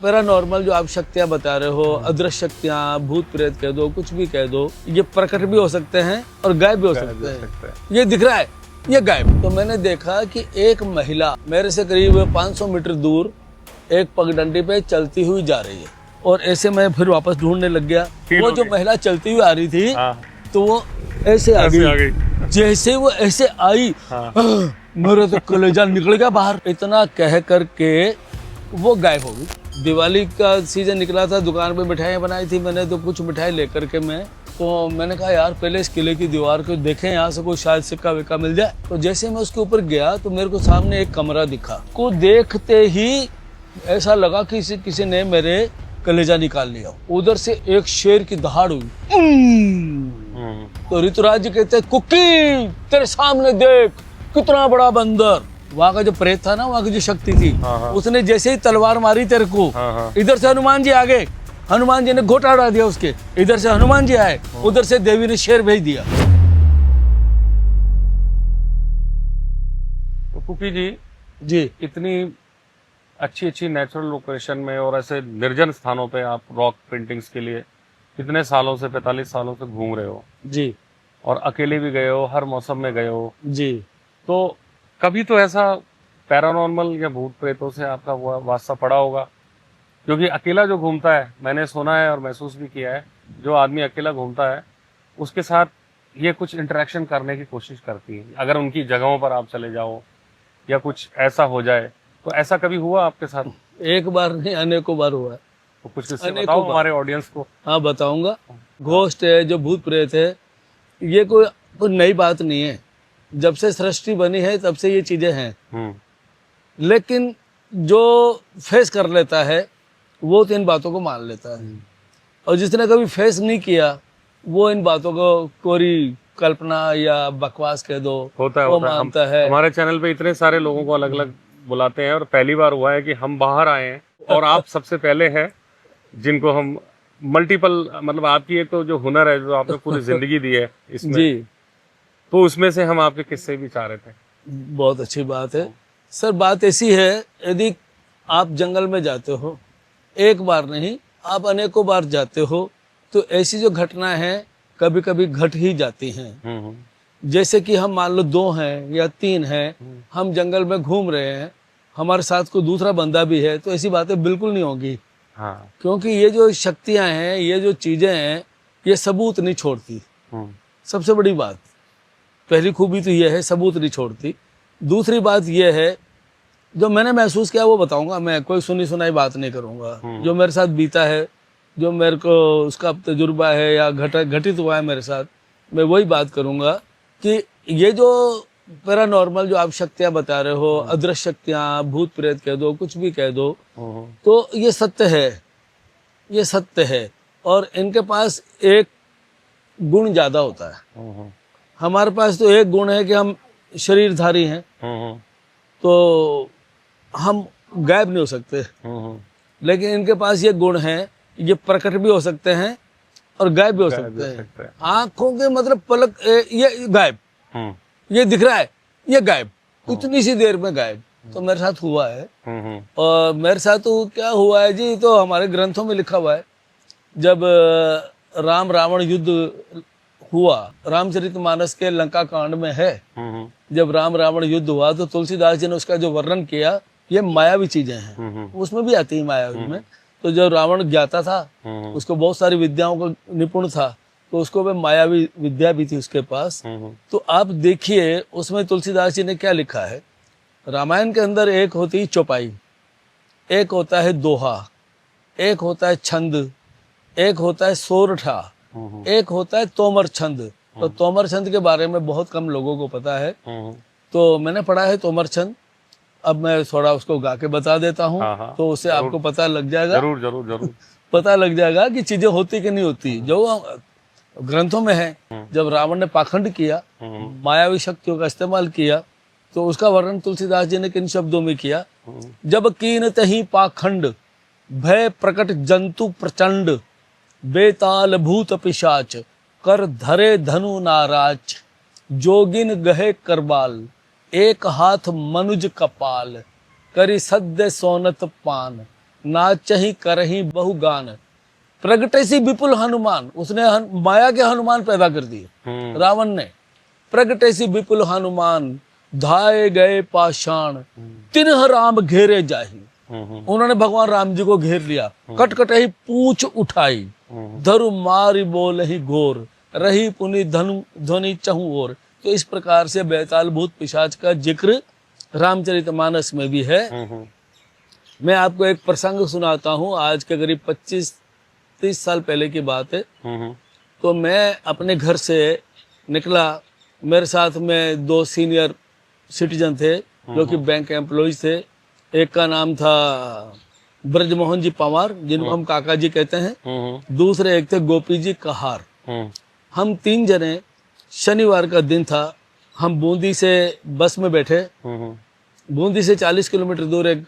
Paranormal जो आप शक्तियां बता रहे हो, अदृश्य शक्तियां, भूत प्रेत कह दो, कुछ भी कह दो, ये प्रकट भी हो सकते हैं और गायब भी हो सकते हैं। ये दिख रहा है, ये गायब। तो मैंने देखा कि एक महिला मेरे से करीब 500 मीटर दूर एक पगडंडी पे चलती हुई जा रही है, और ऐसे मैं फिर वापस ढूंढने लग गया। वो जो महिला चलती हुई आ रही थी, तो वो ऐसे आ गई। जैसे वो ऐसे आई, मेरा तो कलेजा निकल गया बाहर। इतना कह करके वो गायब हो गई। दिवाली का सीजन निकला था, दुकान पे मिठाइयाँ बनाई थी मैंने, तो कुछ मिठाई लेकर के तो मैंने कहा यार पहले इस किले की दीवार को देखें, यहाँ से कोई शायद सिक्का विक्का मिल जाए। तो जैसे मैं उसके ऊपर गया तो मेरे को सामने एक कमरा दिखा। को देखते ही ऐसा लगा कि किसी ने मेरे कलेजा निकाल लिया। उधर से एक शेर की दहाड़ हुई। तो ऋतुराज जी कहते, कुकी तेरे सामने देख कितना बड़ा बंदर। वहाँ का जो प्रेत था ना, वहाँ की जो शक्ति थी, उसने जैसे ही तलवार मारी तेरे को, इधर से हनुमान जी आ गए। हनुमान जी ने घोटा उड़ा दिया उसके। इधर से हनुमान जी आए, उधर से देवी ने शेर भेज दिया। तो कुकी जी इतनी अच्छी नेचुरल लोकेशन में और ऐसे निर्जन स्थानों पे आप रॉक पेंटिंग्स के लिए कितने सालों से, 45 सालों से घूम रहे हो जी, और अकेले भी गए हो, हर मौसम में गए हो जी। तो कभी तो ऐसा पैरानॉर्मल या भूत प्रेतों से आपका वास्ता पड़ा होगा? क्योंकि अकेला जो घूमता है, मैंने सुना है और महसूस भी किया है, जो आदमी अकेला घूमता है उसके साथ ये कुछ इंटरेक्शन करने की कोशिश करती है। अगर उनकी जगहों पर आप चले जाओ या कुछ ऐसा हो जाए, तो ऐसा कभी हुआ आपके साथ? एक बार नहीं, अनेकों बार हुआ है। तो कुछ किस्से बताओ हमारे ऑडियंस को। हाँ बताऊंगा। घोस्ट है, जो भूत प्रेत है, ये कोई नई बात नहीं है। जब से सृष्टि बनी है तब से ये चीजें हैं। लेकिन जो फेस कर लेता है वो तो इन बातों को मान लेता है, और जिसने कभी फेस नहीं किया वो इन बातों को कोरी कल्पना या बकवास कह दो, होता है, वो मानता है। हमारे चैनल पे इतने सारे लोगों को अलग अलग बुलाते हैं, और पहली बार हुआ है कि हम बाहर आए हैं और आप सबसे पहले हैं जिनको हम मल्टीपल, मतलब आपकी एक तो जो हुनर है, जो आपने पूरी जिंदगी दी है इसमें जी, तो उसमें से हम आपके किस्से भी चाह रहे थे। बहुत अच्छी बात है सर। बात ऐसी है, यदि आप जंगल में जाते हो, एक बार नहीं आप अनेकों बार जाते हो, तो ऐसी जो घटनाएं हैं कभी कभी घट ही जाती हैं। जैसे कि हम मान लो 2 हैं या 3 हैं, हम जंगल में घूम रहे हैं, हमारे साथ कोई दूसरा बंदा भी है, तो ऐसी बातें बिल्कुल नहीं होगी। हाँ। क्योंकि ये जो शक्तियां हैं, ये जो चीजें हैं, ये सबूत नहीं छोड़ती। सबसे बड़ी बात, पहली खूबी तो ये है, सबूत नहीं छोड़ती। दूसरी बात ये है, जो मैंने महसूस किया वो बताऊंगा मैं, कोई सुनी सुनाई बात नहीं करूंगा। जो मेरे साथ बीता है, जो मेरे को उसका तजुर्बा है या घटित हुआ है मेरे साथ, मैं वही बात करूंगा कि ये जो पैरानॉर्मल जो आप शक्तियां बता रहे हो, अदृश्य शक्तियां, भूत प्रेत कह दो, कुछ भी कह दो, तो ये सत्य है, ये सत्य है। और इनके पास एक गुण ज्यादा होता है। हमारे पास तो एक गुण है कि हम शरीरधारी हैं, तो हम गायब नहीं हो सकते। लेकिन इनके पास ये गुण है, ये प्रकट भी हो सकते हैं और गायब भी हो सकते हैं। आंखों के मतलब पलक, ये गायब, ये दिख रहा है, ये गायब, इतनी सी देर में गायब। तो मेरे साथ हुआ है। और मेरे साथ तो क्या हुआ है जी, तो हमारे ग्रंथों में लिखा हुआ है, जब राम रावण युद्ध हुआ, रामचरितमानस के लंका कांड में है, जब राम रावण युद्ध हुआ तो तुलसीदास जी ने उसका जो वर्णन किया, ये मायावी चीजें हैं, उसमें भी आती है मायावी में। तो जब रावण ज्ञाता था, उसको बहुत सारी विद्याओं का निपुण था, तो उसको भी मायावी विद्या भी थी उसके पास। तो आप देखिए उसमें तुलसीदास जी ने क्या लिखा है। रामायण के अंदर एक होती है चौपाई, एक होता है दोहा, एक होता है छंद, एक होता है सोरठा, एक होता है तोमर छंद। तो तोमर छंद के बारे में बहुत कम लोगों को पता है, तो मैंने पढ़ा है तोमर छंद। अब मैं थोड़ा उसको गा के बता देता हूँ, तो उससे आपको पता लग जाएगा। जरूर जरूर जरूर पता लग जाएगा कि चीजें होती कि नहीं होती। जो ग्रंथों में है, जब रावण ने पाखंड किया, मायावी शक्तियों का इस्तेमाल किया, तो उसका वर्णन तुलसीदास जी ने किन शब्दों में किया। जब कीन तही पाखंड, भय प्रकट जंतु प्रचंड, बेताल भूत पिशाच, कर धरे धनु नाराज, जोगिन गहे करबाल, एक हाथ मनुज कपाल, करी सद्य सोनत पान, नाचही करही बहु गान, प्रगटे सी विपुल हनुमान। उसने माया के हनुमान पैदा कर दिए रावण ने। प्रगटे सी विपुल हनुमान, धाये गए पाषाण, तिन्ह राम घेरे जाही। उन्होंने भगवान राम जी को घेर लिया। कटकटही पूछ उठाई, धरु मारि बोलहि घोर, रही पुनि धनु ध्वनि चहु ओर। तो इस प्रकार से बेताल भूत पिशाच का जिक्र रामचरितमानस में भी है। मैं आपको एक प्रसंग सुनाता हूँ। आज के करीब 25-30 साल पहले की बात है। तो मैं अपने घर से निकला, मेरे साथ में 2 सीनियर सिटीजन थे जो कि बैंक एम्प्लॉयज थे। एक का नाम था ब्रजमोहन जी पवार, जिनको हम काका जी कहते हैं। दूसरे एक थे गोपी जी कहार। हम 3 जने, शनिवार का दिन था, हम बूंदी से बस में बैठे। बूंदी से 40 किलोमीटर दूर एक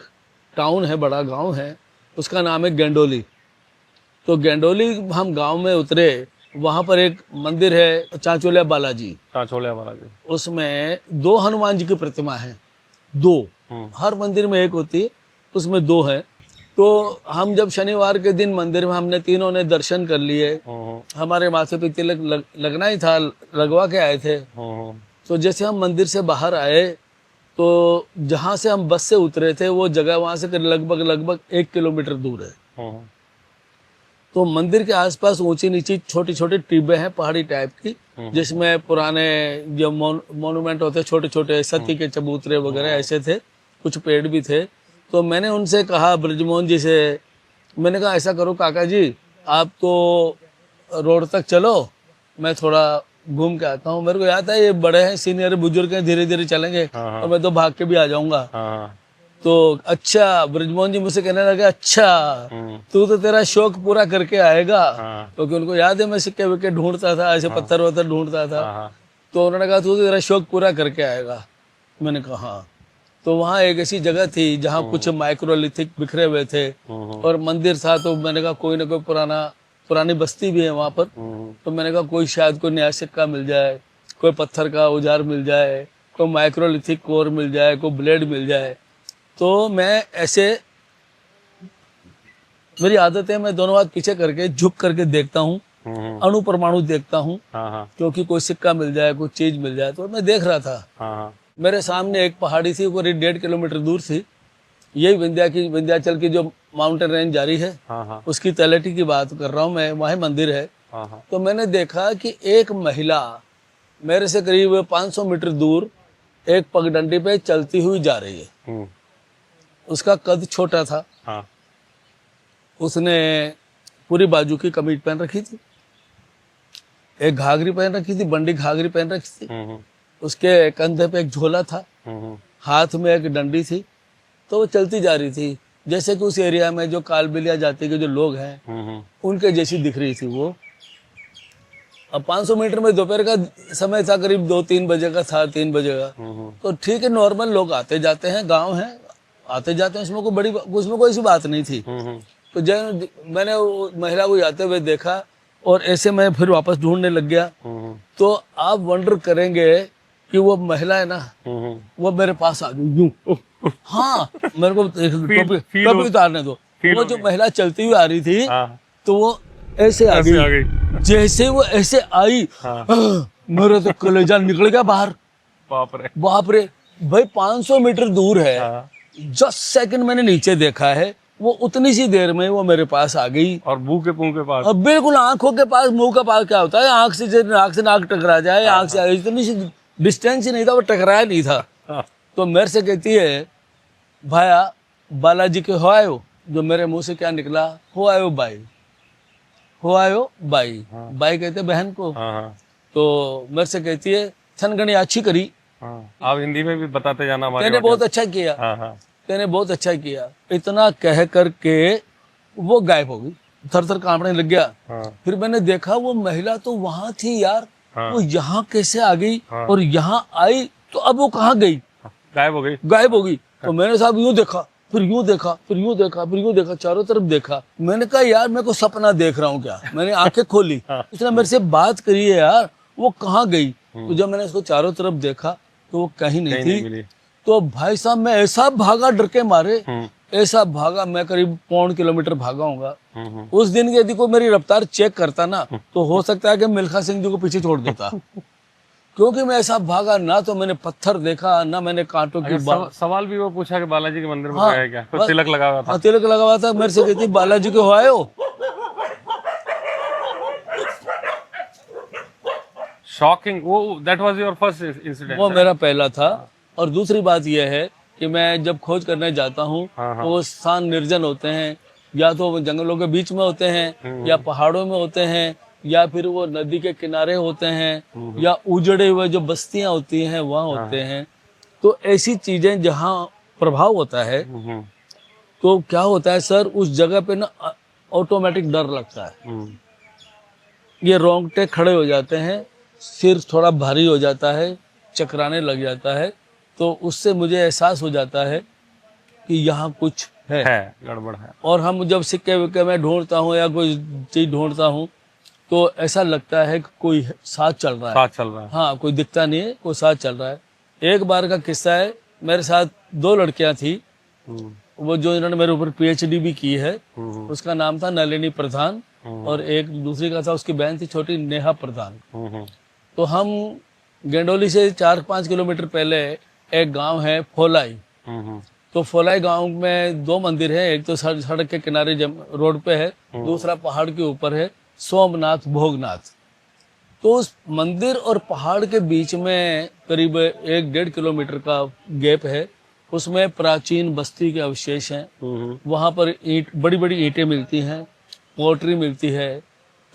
टाउन है, बड़ा गांव है, उसका नाम है गेंडोली। तो गेंडोली हम गांव में उतरे, वहां पर एक मंदिर है चांचोलिया बालाजी। चांचोलिया बालाजी, उसमें 2 हनुमान जी की प्रतिमा है। 2 हर मंदिर में एक होती है, उसमें 2 है। तो हम जब शनिवार के दिन मंदिर में हमने तीनों ने दर्शन कर लिए। हमारे माथे पे तिलक लगना ही था, लगवा के आए थे। तो जैसे हम मंदिर से बाहर आए, तो जहां से हम बस से उतरे थे वो जगह वहां से लगभग 1 किलोमीटर दूर है। तो मंदिर के आसपास ऊंची नीची छोटी छोटी टिब्बे हैं पहाड़ी टाइप की, जिसमें पुराने जो मोन्यूमेंट होते छोटे छोटे सती के चबूतरे वगैरह ऐसे थे, कुछ पेड़ भी थे। तो मैंने उनसे कहा, ब्रजमोहन जी से, मैंने कहा ऐसा करो काका जी, आप तो रोड तक चलो, मैं थोड़ा घूम के आता हूँ। मेरे को याद है ये बड़े हैं, सीनियर बुजुर्ग हैं, धीरे धीरे चलेंगे और मैं तो भाग के भी आ जाऊंगा। तो अच्छा, ब्रजमोहन जी मुझसे कहने लगे, अच्छा तू तो तेरा शौक पूरा करके आएगा। क्योंकि उनको याद है मैं सिक्के विक्के ढूंढता था, ऐसे पत्थर वत्थर ढूंढता था। तो उन्होंने कहा तू तो तेरा शौक पूरा करके आएगा। मैंने कहा हाँ। तो वहाँ एक ऐसी जगह थी जहाँ कुछ माइक्रोलिथिक बिखरे हुए थे और मंदिर था। तो मैंने कहा कोई ना कोई पुरानी बस्ती भी है वहाँ पर। तो मैंने कहा कोई शायद कोई नया सिक्का मिल जाए, कोई पत्थर का औजार मिल जाए, कोई माइक्रोलिथिक कोर मिल जाए, कोई ब्लेड मिल जाए। तो मैं ऐसे, मेरी आदत है मैं दोनों हाथ पीछे करके झुक करके देखता हूँ, अणु परमाणु देखता हूँ, क्योंकि कोई सिक्का मिल जाए, कोई चीज मिल जाए। तो मैं देख रहा था। मेरे सामने एक पहाड़ी थी, वो 1.5 किलोमीटर दूर थी। यही विंध्याचल की जो माउंटेन रेंज जारी है, उसकी तलहटी की बात कर रहा हूँ मैं, वही मंदिर है। तो मैंने देखा कि एक महिला मेरे से करीब 500 मीटर दूर एक पगडंडी पे चलती हुई जा रही है। उसका कद छोटा था। उसने पूरी बाजू की कमीज पहन रखी थी, एक घाघरी पहन रखी थी, बंडी घाघरी पहन रखी थी। उसके कंधे पे एक झोला था, हाथ में एक डंडी थी। तो वो चलती जा रही थी जैसे कि उस एरिया में जो कालबेलिया जाति के जो लोग हैं उनके जैसी दिख रही थी वो। अब 500 मीटर में दोपहर का समय था, करीब 2-3 बजे का था, 3 बजे का। तो ठीक है, नॉर्मल लोग आते जाते हैं, गांव है, आते जाते हैं, उसमें कोई ऐसी बात नहीं थी। तो जब मैंने वो महिला को जाते हुए देखा और ऐसे मैं फिर वापस ढूंढने लग गया। तो आप वंडर करेंगे कि वो महिला है ना, वो मेरे पास आ गई यूं। हाँ, मेरे को टोपी उतारने दो। वो जो महिला चलती हुई आ रही थी, तो वो ऐसे आ गई। जैसे वो ऐसे आई, मेरा तो कलेजा निकल गया बाहर। बाप रे भाई, 500 मीटर दूर है। जस्ट सेकंड मैंने नीचे देखा है, वो उतनी सी देर में वो मेरे पास आ गई। और मुंह के पास, और बिल्कुल आंखों के पास, मुंह के पास क्या होता है, आंख से नाक टकरा जाए, आंख से इतनी सी डिस्टेंस ही नहीं था, वो टकराया नहीं था। तो मेरे से कहती है, भाया बालाजी के हो आयो। जो मेरे मुंह से क्या निकला, हो आयो बाई, हो आयो बाई। बाई कहते बहन को। तो मेरे से कहती है, थनगणी अच्छी करी। आप हिंदी में भी बताते जाना। मैंने बहुत अच्छा किया, तेने बहुत अच्छा किया। इतना कह करके वो गायब हो गई, थर कांपने लग गया। फिर मैंने देखा वो महिला तो वहां थी यार, वो यहाँ कैसे आ गई और यहाँ आई, तो अब वो कहाँ गई, गायब हो गई। तो मैंने साहब यूं देखा, फिर यूं देखा, फिर यूं देखा, फिर यूं देखा, चारों तरफ देखा। मैंने कहा यार मैं को सपना देख रहा हूँ क्या। मैंने आंखें खोली, उसने मेरे से बात करी है यार, वो कहाँ गई। तो जब मैंने उसको चारों तरफ देखा तो वो कहीं नहीं थी। तो भाई साहब मैं ऐसा भागा डर के मारे ऐसा भागा, मैं करीब 1.25 किलोमीटर भागा होऊंगा। हम्म। उस दिन यदि कोई मेरी रफ्तार चेक करता ना, तो हो सकता है कि मिल्खा सिंह जी को पीछे छोड़ देता। क्योंकि मैं ऐसा भागा, ना तो मैंने पत्थर देखा, ना मैंने कांटों की अच्छा, सवाल भी वो पूछा कि बालाजी के मंदिर में हाँ, गया है क्या? कुछ तिलक लगा हुआ था? हाँ, तिलक लगा हुआ था। मेरे से कहती बालाजी के हो आए हो? शॉकिंग। वो that was your first incident? वो मेरा पहला था। और दूसरी बात यह है कि मैं जब खोज करने जाता हूँ, हाँ, हाँ। तो वो स्थान निर्जन होते हैं, या तो वो जंगलों के बीच में होते हैं, या पहाड़ों में होते हैं, या फिर वो नदी के किनारे होते हैं, या उजड़े हुए जो बस्तियां होती हैं वहाँ होते हैं। तो ऐसी चीजें जहाँ प्रभाव होता है, तो क्या होता है सर, उस जगह पे ना ऑटोमेटिक डर लगता है। ये रोंगटे खड़े हो जाते हैं, सिर थोड़ा भारी हो जाता है, चकराने लग जाता है। तो उससे मुझे एहसास हो जाता है कि यहाँ कुछ है, गड़बड़ है। और हम जब सिक्के विक्के में ढूंढता हूँ या कोई चीज ढूंढता हूँ, तो ऐसा लगता है कि कोई साथ चल रहा है। साथ चल रहा है। हाँ, कोई दिखता नहीं है, कोई साथ चल रहा है। एक बार का किस्सा है, मेरे साथ 2 लड़कियां थी, वो जो इन्होंने मेरे ऊपर PhD भी की है। उसका नाम था नलिनी प्रधान, और एक दूसरी का था, उसकी बहन थी छोटी, नेहा प्रधान। तो हम गेंडोली से 4-5 किलोमीटर पहले एक गांव है फोलाई। तो फोलाई गांव में 2 मंदिर हैं, एक तो सड़क के किनारे रोड पे है, दूसरा पहाड़ के ऊपर है, सोमनाथ भोगनाथ। तो उस मंदिर और पहाड़ के बीच में करीब 1-1.5 किलोमीटर का गैप है। उसमें प्राचीन बस्ती के अवशेष हैं। वहां पर ईंट, बड़ी बड़ी ईंटें मिलती हैं, पोट्री मिलती है,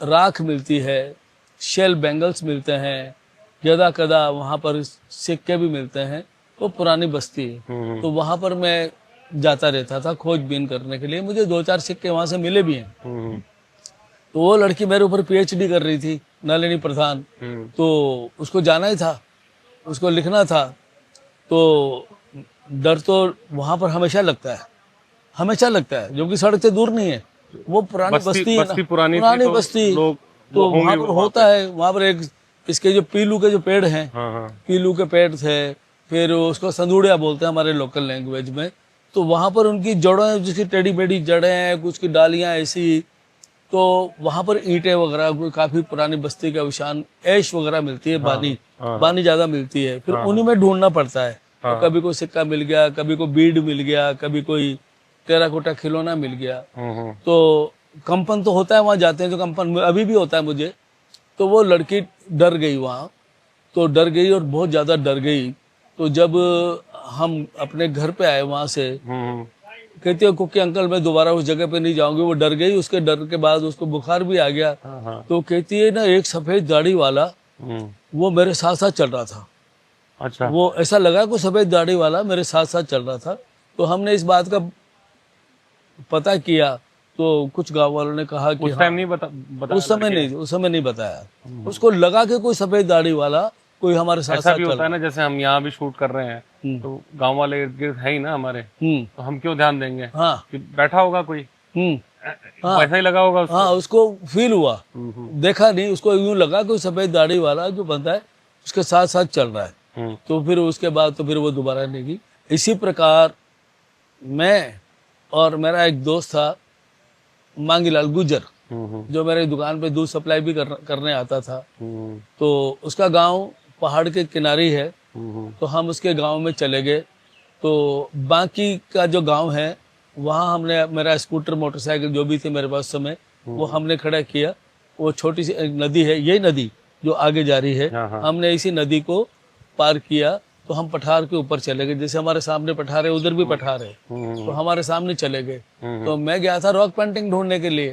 राख मिलती है, शेल बैंगल्स मिलते हैं, यदा कदा वहां पर सिक्के भी मिलते हैं। वो पुरानी बस्ती है। तो वहां पर मैं जाता रहता था खोजबीन करने के लिए। मुझे 2-4 सिक्के वहां से मिले भी हैं। तो वो लड़की मेरे ऊपर PhD कर रही थी, नलिनी प्रधान। तो उसको जाना ही था, उसको लिखना था। तो डर तो वहां पर हमेशा लगता है, हमेशा लगता है, जो कि सड़क से दूर नहीं है। वो पुरानी बस्ती है ना, पुरानी बस्ती। तो वहां पर होता है, वहां पर एक इसके जो पीलू के जो पेड़ हैं, पीलू के पेड़ थे, फिर उसको संदूड़िया बोलते हैं हमारे लोकल लैंग्वेज में। तो वहां पर उनकी जड़ें, जिसकी टेढ़ी मेढ़ी जड़ें हैं, कुछ की डालियां ऐसी। तो वहां पर ईंटें वगैरह, काफी पुरानी बस्ती के अवशान, ऐश वगैरह मिलती है, बानी ज्यादा मिलती है। फिर उन्हीं में ढूंढना पड़ता है। तो कभी कोई सिक्का मिल गया, कभी कोई बीड मिल गया, कभी कोई टेराकोटा खिलौना मिल गया। तो कंपन तो होता है, वहां जाते हैं तो कंपन अभी भी होता है मुझे। तो वो लड़की डर गई वहां, तो डर गई और बहुत ज्यादा डर गई। तो जब हम अपने घर पे आए वहां से, कहती है कुकी अंकल मैं दोबारा उस जगह पे नहीं जाऊंगी। वो डर गई, उसके डर के बाद उसको बुखार भी आ गया। तो कहती है ना, एक सफेद दाढ़ी वाला वो मेरे साथ साथ चल रहा था। अच्छा। वो ऐसा लगा कोई सफेद दाढ़ी वाला मेरे साथ साथ चल रहा था। तो हमने इस बात का पता किया, तो कुछ गांव वालों ने कहा कि उस टाइम नहीं बताया? उस समय नहीं बताया। उसको लगा कि कोई सफेद दाढ़ी वाला कोई हमारे साथ ऐसा साथ भी होता है ना, जैसे हम यहाँ भी शूट कर रहे हैं, तो गांव वाले इर्द गिर्द है ही ना हमारे, तो हम क्यों ध्यान देंगे? हाँ, कि बैठा होगा कोई, हाँ, वैसा ही लगा होगा उसको। हाँ, उसको फील हुआ, देखा नहीं, उसको यूं लगा कोई सफेद दाढ़ी वाला जो बंदा है उसके साथ साथ चल रहा है। तो फिर उसके बाद तो फिर वो दोबारा नहीं गई। इसी प्रकार मैं और मेरा एक दोस्त था मांगीलाल गुजर, जो मेरे दुकान पे दूध सप्लाई भी करने आता था। तो उसका गांव पहाड़ के किनारे है। तो हम उसके गांव में चले गए। तो बाकी का जो गांव है, वहाँ हमने मेरा स्कूटर मोटरसाइकिल जो भी थी मेरे पास समय, वो हमने खड़ा किया। वो छोटी सी एक नदी है, यही नदी जो आगे जा रही है, हमने इसी नदी को पार किया। तो हम पठार के ऊपर चले गए, जैसे हमारे सामने पठार है उधर भी पठार है, तो हमारे सामने चले गए। तो मैं गया था रॉक पेंटिंग ढूंढने के लिए।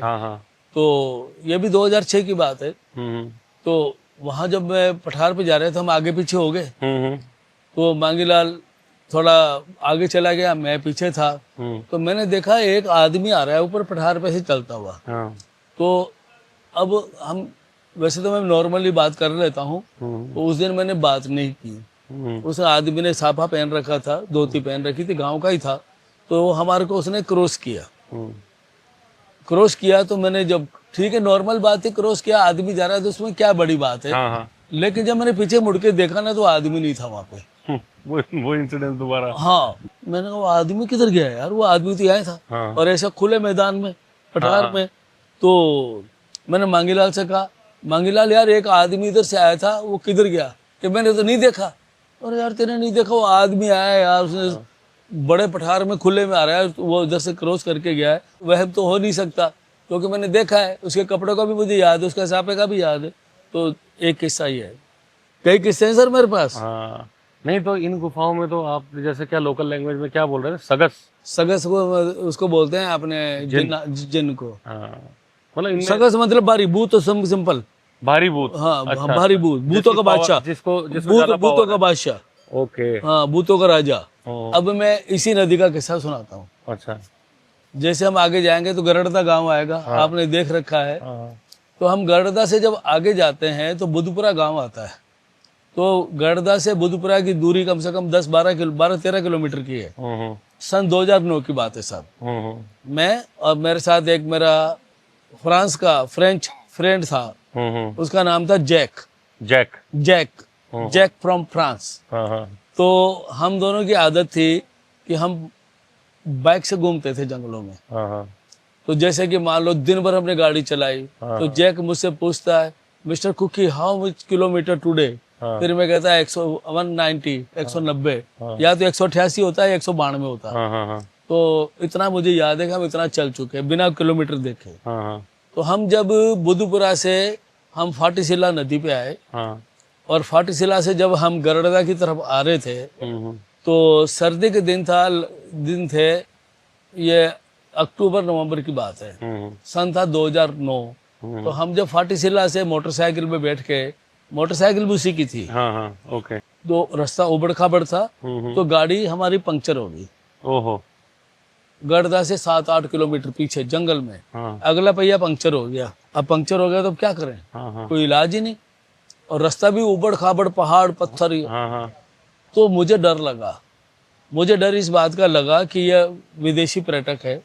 तो ये भी 2006 की बात है। तो वहां जब मैं पठार पे जा रहे थे, हम आगे पीछे हो गए। तो मांगीलाल थोड़ा आगे चला गया, मैं पीछे था। तो मैंने देखा एक आदमी आ रहा है ऊपर पठार पे से चलता हुआ। तो अब हम, वैसे तो मैं नॉर्मली बात कर लेता हूँ, तो उस दिन मैंने बात नहीं की। उस आदमी ने साफा पहन रखा था, धोती पहन रखी थी, गांव का ही था। तो हमारे को उसने क्रॉस किया। क्रॉस किया तो मैंने, जब ठीक है नॉर्मल बात है, क्रॉस किया, आदमी जा रहा है तो उसमें क्या बड़ी बात है। लेकिन जब मैंने पीछे मुड़ के देखा ना, तो आदमी नहीं था वहां पे। वो इंसिडेंट दोबारा। हाँ, मैंने कहा वो आदमी किधर गया यार, वो आदमी तो यहाँ था। हाँ। और ऐसा खुले मैदान में, पठार हाँ। में। तो मैंने मांगीलाल से कहा, मांगीलाल यार एक आदमी इधर से आया था, वो किधर गया? कि मैंने तो नहीं देखा। और यार तेने नहीं देखा, वो आदमी आया यार, उसने बड़े पठार में खुले में आ रहा है, वो इधर से क्रॉस करके गया है, वह तो हो नहीं सकता, क्योंकि मैंने देखा है, उसके कपड़ों का भी मुझे याद है, उसके सापे का भी याद है। तो एक किस्सा ही है, कई किस्से हैं सर मेरे पास। हाँ, नहीं तो इन गुफाओं में तो आप जैसे क्या लोकल लैंग्वेज में क्या बोल रहे थे, सगस? सगस को उसको बोलते हैं अपने जिन को। हाँ, मतलब इनमें सगस मतलब भारी भूत, तो सिंपल। भारी भूत। हाँ, अच्छा, भारी भूत, भूतों का बादशाह, जिसको ज्यादा भूतों power का बादशाह, है। ओके। हाँ, भूतों का राजा। ओ, अब मैं इसी नदी का किस्सा सुनाता हूँ। अच्छा। जैसे हम आगे जाएंगे तो गरड़दा गांव आएगा, आपने देख रखा है। हाँ। तो हम गरड़दा से जब आगे जाते हैं तो बुधपुरा गांव आता है। तो गरड़दा से बुधपुरा की दूरी कम से कम 12-13 किलोमीटर की है। हम्म। सन 2009 की बात है साहब। हम्म। मैं और मेरे साथ एक मेरा फ्रेंच फ्रेंड था, उसका नाम था Jack Jack. Jack from France. हाँ हाँ। तो हम दोनों की आदत थी कि हम बाइक से घूमते थे जंगलों में। हाँ हाँ। तो जैसे कि मान लो दिन भर हमने गाड़ी चलाई, तो जैक मुझसे पूछता है, mister cookie how much kilometre today? फिर मैं कहता है 190 या तो 188 होता है, 192 होता है। हाँ हाँ हाँ। तो इतना मुझे याद है कि हम इतना चल चुके हैं बिना किलोमीटर देखे। हाँ हाँ। तो हम जब बुधपुरा से हम फाटीशिला नदी पे आए, हाँ। और फाटीशिला से जब हम गरड़दा की तरफ आ रहे थे, तो सर्दी के दिन थे, ये अक्टूबर नवंबर की बात है, सन था 2009। तो हम जब फाटीशिला से मोटरसाइकिल पे बैठ के, मोटरसाइकिल भी उसी की थी, हाँ हाँ। ओके। तो रास्ता उबड़ खाबड़ था, तो गाड़ी हमारी पंक्चर हो गई। ओहो। गरड़ा से 7-8 किलोमीटर पीछे जंगल में हाँ अगला पहिया पंक्चर हो गया। अब पंक्चर हो गया तो अब क्या करें, हाँ हाँ। कोई इलाज ही नहीं, और रास्ता भी उबड़ खाबड़, पहाड़ पत्थर। हाँ हाँ। तो मुझे डर लगा, मुझे डर इस बात का लगा कि यह विदेशी पर्यटक है,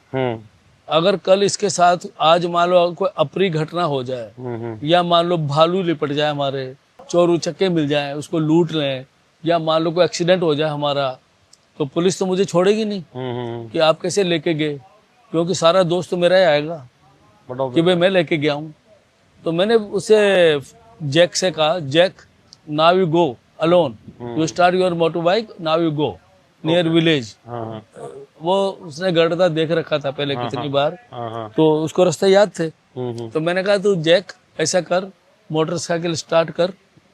अगर कल इसके साथ आज मान लो कोई अप्रिय घटना हो जाए, या मान लो भालू लिपट जाए, हमारे चोर उचक्के मिल जाए, उसको लूट लें, या मान लो कोई एक्सीडेंट हो जाए हमारा, तो पुलिस तो मुझे छोड़ेगी नहीं कि आप कैसे लेके गए, क्योंकि सारा दोस्त तो मेरा ही आएगा कि भाई मैं लेके गया हूँ। तो मैंने उसे जैक से कहा, Jack now you go alone, you start your motorbike, now you go near village. वो उसने गरड़ा देख रखा था पहले कितनी बार, तो उसको रास्ते याद थे। तो मैंने कहा तू जैक ऐसा कर, मोटरसाइकिल स्टार्ट कर,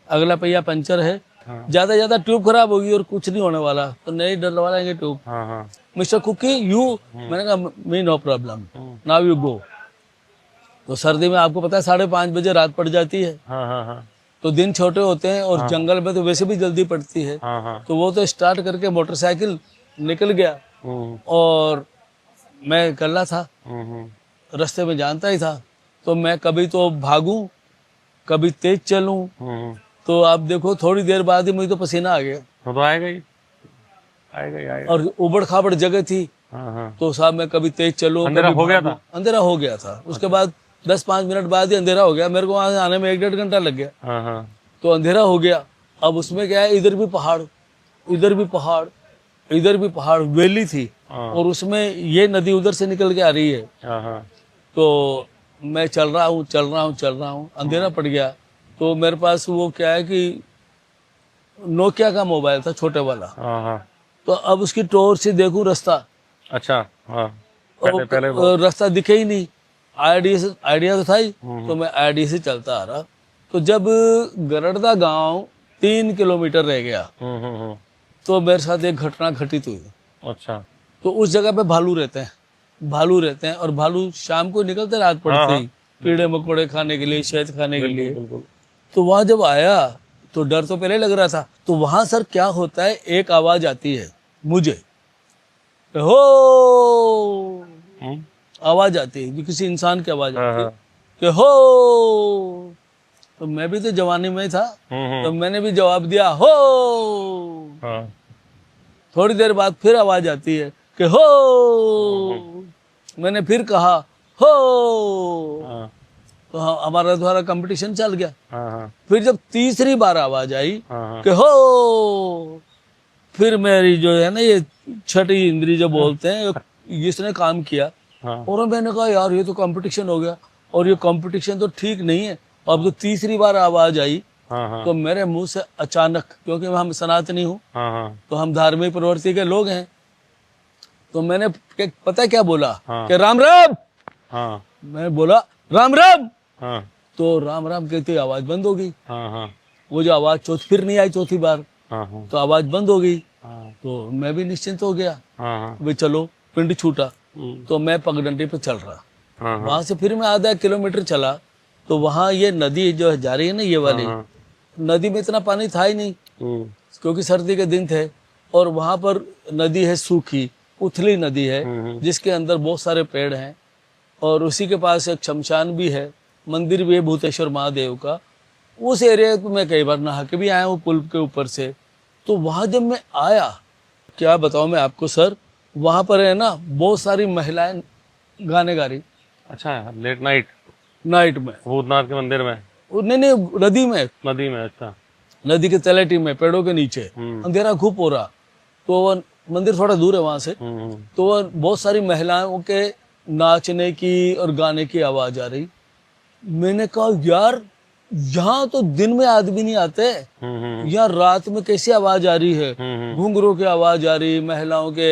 अगला पहिया पंचर है, ज्यादा ट्यूब खराब होगी और कुछ नहीं होने वाला, तो नहीं डलवाएंगे ट्यूब। मिस्टर कुकी यू, मैंने कहा me know problem, now you गो। तो सर्दी में आपको पता है 5:30 बजे रात पड़ जाती है, तो दिन छोटे होते हैं, और जंगल में तो वैसे भी जल्दी पड़ती है। तो वो तो स्टार्ट करके मोटरसाइकिल निकल गया, और मैं अकेला था, रास्ते में जानता ही था, तो मैं कभी तो भागूं, कभी तेज चलूं। तो आप देखो थोड़ी देर बाद ही मुझे तो पसीना आ गया। तो आएगा ही, आएगा ही, आएगा। और उबड़ खाबड़ जगह थी, तो साहब मैं कभी तेज चलूं, अंधेरा हो गया था। अंधेरा हो गया था। उसके बाद 10-5 मिनट बाद ही अंधेरा हो गया, मेरे को वहां आने में 1-1.5 घंटा लग गया। तो अंधेरा हो गया। अब उसमें क्या है, इधर भी पहाड़, इधर भी पहाड़, इधर भी पहाड़, वैली थी, और उसमें ये नदी उधर से निकल के आ रही है। तो मैं चल रहा हूँ, अंधेरा पड़ गया। तो मेरे पास वो क्या है कि नोकिया का मोबाइल था, छोटे वाला। तो अब उसकी टॉर्च से देखूं रास्ता, अच्छा, पहले रास्ता दिखे ही नहीं। आइडिया तो था ही, तो मैं आइडिया से चलता आ रहा। तो जब गरड़दा गांव 3 किलोमीटर रह गया, तो मेरे साथ एक घटना घटित हुई। अच्छा। तो उस जगह पे भालू रहते हैं, और भालू शाम को निकलते रात पड़ते ही कीड़े मकोड़े खाने के लिए, शहद खाने के लिए। तो वहां जब आया तो डर तो पहले लग रहा था। तो वहां सर क्या होता है, एक आवाज आती है मुझे, हो आवाज आती है, किसी इंसान की आवाज आती है कि हो। तो मैं भी तो जवानी में था, तो मैंने भी जवाब दिया हो। थोड़ी देर बाद फिर आवाज आती है कि हो। मैंने फिर कहा हो। तो हमारा द्वारा कंपटीशन चल गया। फिर जब तीसरी बार आवाज आई कि हो, फिर मेरी जो है ना ये छठी इंद्री जो बोलते हैं, इसने काम किया। हाँ और मैंने कहा यार ये तो कंपटीशन हो गया, और ये कंपटीशन तो ठीक नहीं है। अब तो तीसरी बार आवाज आई हाँ हाँ तो मेरे मुंह से अचानक, क्योंकि हम सनातनी हूँ हाँ हाँ तो हम धार्मिक प्रवृत्ति के लोग हैं, तो मैंने पता है क्या बोला हाँ। कि राम राम। हाँ मैं बोला राम राम, हाँ तो राम राम कहते ही आवाज बंद हो गई। हाँ हाँ वो जो आवाज फिर नहीं आई चौथी बार, हाँ हाँ तो आवाज बंद हो गई। हाँ तो मैं भी निश्चिंत हो गया, हाँ हाँ भाई चलो पिंड छूटा। हम्म, तो मैं पगडंडी पे चल रहा, हाँ हाँ वहां से फिर मैं आधा किलोमीटर चला, तो वहां ये नदी जो जा रही है ना, ये वाली हाँ, नदी में इतना पानी था ही नहीं, हम्म, क्योंकि सर्दी के दिन थे। और वहां पर नदी है सूखी, उथली नदी है, जिसके अंदर बहुत सारे पेड़ हैं, और उसी के पास एक शमशान भी है, मंदिर भी है भूतेश्वर महादेव का। उस एरिया में मैं कई बार नहा के भी आया हूँ पुल के ऊपर से। तो वहां जब मैं आया, क्या बताऊं मैं आपको सर, वहां पर है ना बहुत सारी महिलाएं गाने गा रही अच्छा लेट नाइट नाइट में। भूतनाथ के मंदिर में, नहीं नहीं, नदी में, नदी में, अच्छा नदी के तलेटी में, पेड़ों के नीचे अंधेरा खूब हो रहा। तो वो मंदिर थोड़ा दूर है वहां से, तो वो बहुत सारी महिलाओं के नाचने की और गाने की आवाज आ रही। मैंने कहा यार यहाँ तो दिन में आदमी नहीं आते, यहाँ रात में कैसी आवाज आ रही है, घुंघरू की आवाज आ रही, महिलाओं के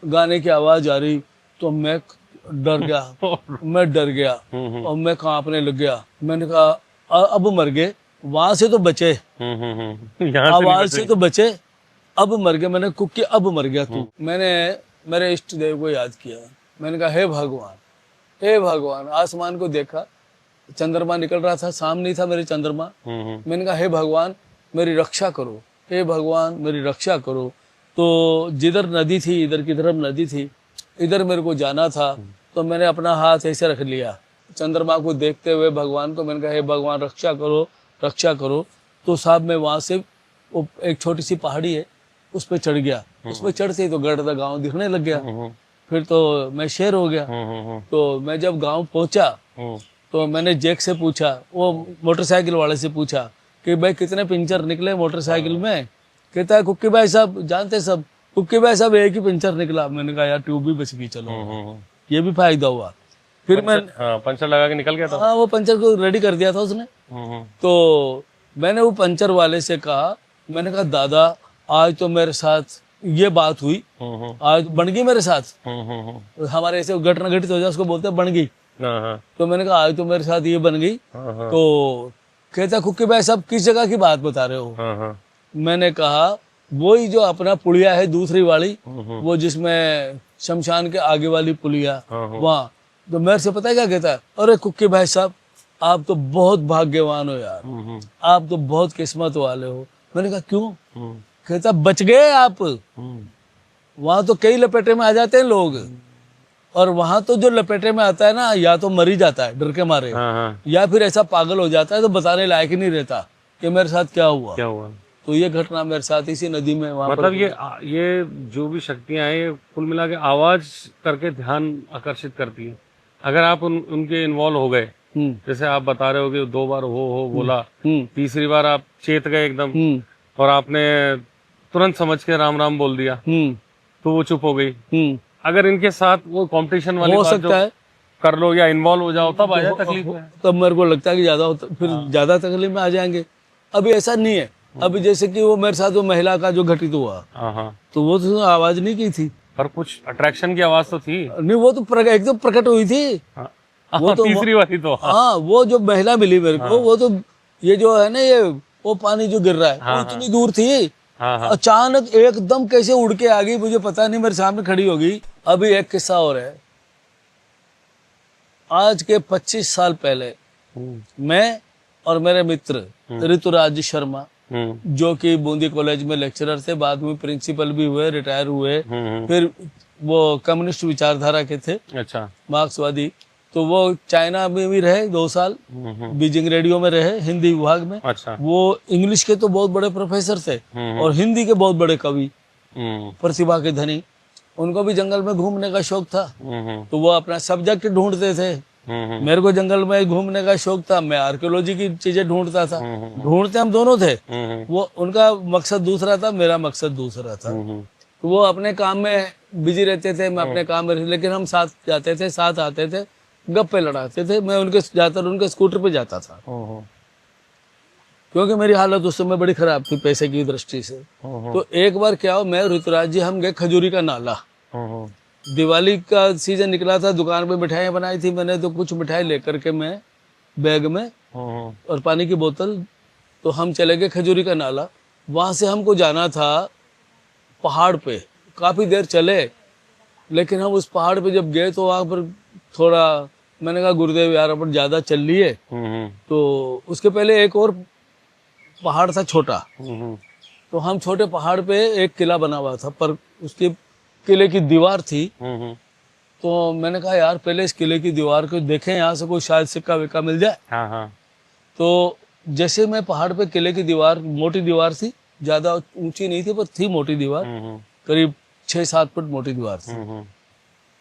गाने की आवाज आ रही। तो मैं डर गया, मैं डर गया और मैं कांपने लग गया। मैंने कहा अब मर गए, वहां से तो बचे, आवाज से तो बचे, अब मर गए। मैंने कुकी अब मर गया तू। मैंने मेरे इष्ट देव को याद किया, मैंने कहा हे भगवान, हे भगवान। आसमान को देखा, चंद्रमा निकल रहा था, शाम नहीं था मेरे चंद्रमा। मैंने कहा हे भगवान मेरी रक्षा करो, हे भगवान मेरी रक्षा करो। तो जिधर नदी थी, इधर की तरफ नदी थी, इधर मेरे को जाना था, तो मैंने अपना हाथ ऐसे रख लिया चंद्रमा को देखते हुए भगवान को। मैंने कहा हे भगवान रक्षा करो, रक्षा करो। तो साहब मैं वहां से, वो एक छोटी सी पहाड़ी है, उस पर चढ़ गया। उस पर चढ़ते ही तो गढ़दा गांव दिखने लग गया। फिर तो मैं शेर हो गया। तो मैं जब गांव पहुंचा तो मैंने जैक से पूछा, वो मोटरसाइकिल वाले से पूछा कि भाई कितने पंचर निकले मोटरसाइकिल में। कहता है कुक्की भाई साहब जानते सब, कुक्की भाई साहब एक ही पंचर निकला। मैंने कहा यार ट्यूब भी बच गई, चलो ये भी फायदा हुआ। फिर मैं पंचर लगा के निकल गया था। हाँ, वो पंचर को रेडी कर दिया था उसने। तो मैंने वो पंचर वाले से कहा, मैंने कहा दादा आज तो मेरे साथ ये बात हुई, आज बन गई मेरे साथ। हमारे ऐसे घटना घटित हो जाए उसको बोलते हैं बन गई। तो मैंने कहा आज तो मेरे साथ ये बन गई। तो कहता कुक्की भाई साहब किस जगह की बात बता रहे हो। मैंने कहा वही जो अपना पुलिया है दूसरी वाली, वो जिसमें शमशान के आगे वाली पुलिया, वहाँ। तो मेरे से पता है क्या कहता है, अरे कुक्की भाई साहब आप तो बहुत भाग्यवान हो यार, आप तो बहुत किस्मत वाले हो। मैंने कहा क्यों। कहता बच गए आप, वहां तो कई लपेटे में आ जाते हैं लोग, और वहां तो जो लपेटे में आता है ना, या तो मर ही जाता है डर के मारे, या फिर ऐसा पागल हो जाता है तो बताने लायक ही नहीं रहता कि मेरे साथ क्या हुआ। तो ये घटना मेरे साथ इसी नदी में वहां मतलब ये जो भी शक्तियां हैं ये कुल मिला के आवाज करके ध्यान आकर्षित करती है। अगर आप उनके इन्वॉल्व हो गए, जैसे आप बता रहे हो कि 2 बार हो बोला, तीसरी बार आप चेत गए एकदम, और आपने तुरंत समझ के राम राम बोल दिया, तो वो चुप हो गई। अगर इनके साथ वो कंपटीशन वाली हो बात सकता है कर लो या इन्वॉल्व हो जाओ, तब आ जाए तकलीफ में। तब मेरे को लगता है कि ज्यादा फिर ज्यादा तकलीफ में आ जाएंगे। अभी ऐसा नहीं है। अभी जैसे कि वो मेरे साथ वो महिला का जो घटित हुआ, तो वो तो आवाज नहीं की थी, पर कुछ अट्रैक्शन की आवाज तो थी। नहीं वो तो एकदम प्रकट हुई थी। वो तो तीसरी वाली तो हाँ, वो जो महिला मिली मेरे को, वो तो ये जो है ना, ये वो पानी जो गिर रहा है, वो इतनी दूर थी, अचानक एकदम कैसे उड़ के आ गई मुझे पता नहीं, मेरे सामने खड़ी हो गई। अभी एक किस्सा और है। आज के 25 साल पहले मैं और मेरे मित्र ऋतुराज शर्मा, जो कि बूंदी कॉलेज में लेक्चरर थे, बाद में प्रिंसिपल भी हुए, रिटायर हुए, फिर वो कम्युनिस्ट विचारधारा के थे, अच्छा मार्क्सवादी। तो वो चाइना में भी रहे 2 साल, बीजिंग रेडियो में रहे हिंदी विभाग में। अच्छा। वो इंग्लिश के तो बहुत बड़े प्रोफेसर थे और हिंदी के बहुत बड़े कवि, प्रतिभा के धनी। उनको भी जंगल में घूमने का शौक था, तो वो अपना सब्जेक्ट ढूंढते थे मेरे को जंगल में घूमने का शौक था, मैं आर्कियोलॉजी की चीजें ढूंढता था। ढूंढते हम दोनों थे, वो उनका मकसद दूसरा था, मेरा मकसद दूसरा था। तो वो अपने काम में बिजी रहते थे, मैं अपने काम में, लेकिन हम साथ जाते थे, साथ आते थे, गप्पे लड़ाते थे। मैं उनके ज्यादातर उनके स्कूटर पे जाता था, क्योंकि मेरी हालत उस समय बड़ी खराब थी पैसे की दृष्टि से। तो एक बार क्या हो, मैं ऋतुराज जी हम गए खजूरी का नाला। दिवाली का सीजन निकला था, दुकान पे मिठाइयाँ बनाई थी मैंने, तो कुछ मिठाई लेकर के मैं बैग में और पानी की बोतल, तो हम चले गए खजूरी का नाला। वहां से हमको जाना था पहाड़ पे, काफी देर चले, लेकिन हम उस पहाड़ पे जब गए तो वहां पर थोड़ा मैंने कहा गुरुदेव यार अपन ज्यादा चल लिए। तो उसके पहले एक और पहाड़ था छोटा, तो हम छोटे पहाड़ पे एक किला बना हुआ था, पर उसके किले की दीवार थी। तो मैंने कहा यार पहले इस किले की दीवार को देखें, यहाँ से कोई शायद सिक्का विक्का मिल जाए। तो जैसे मैं पहाड़ पे, किले की दीवार मोटी दीवार थी, ज्यादा ऊंची नहीं थी पर थी मोटी दीवार, करीब 6-7 फुट मोटी दीवार थी।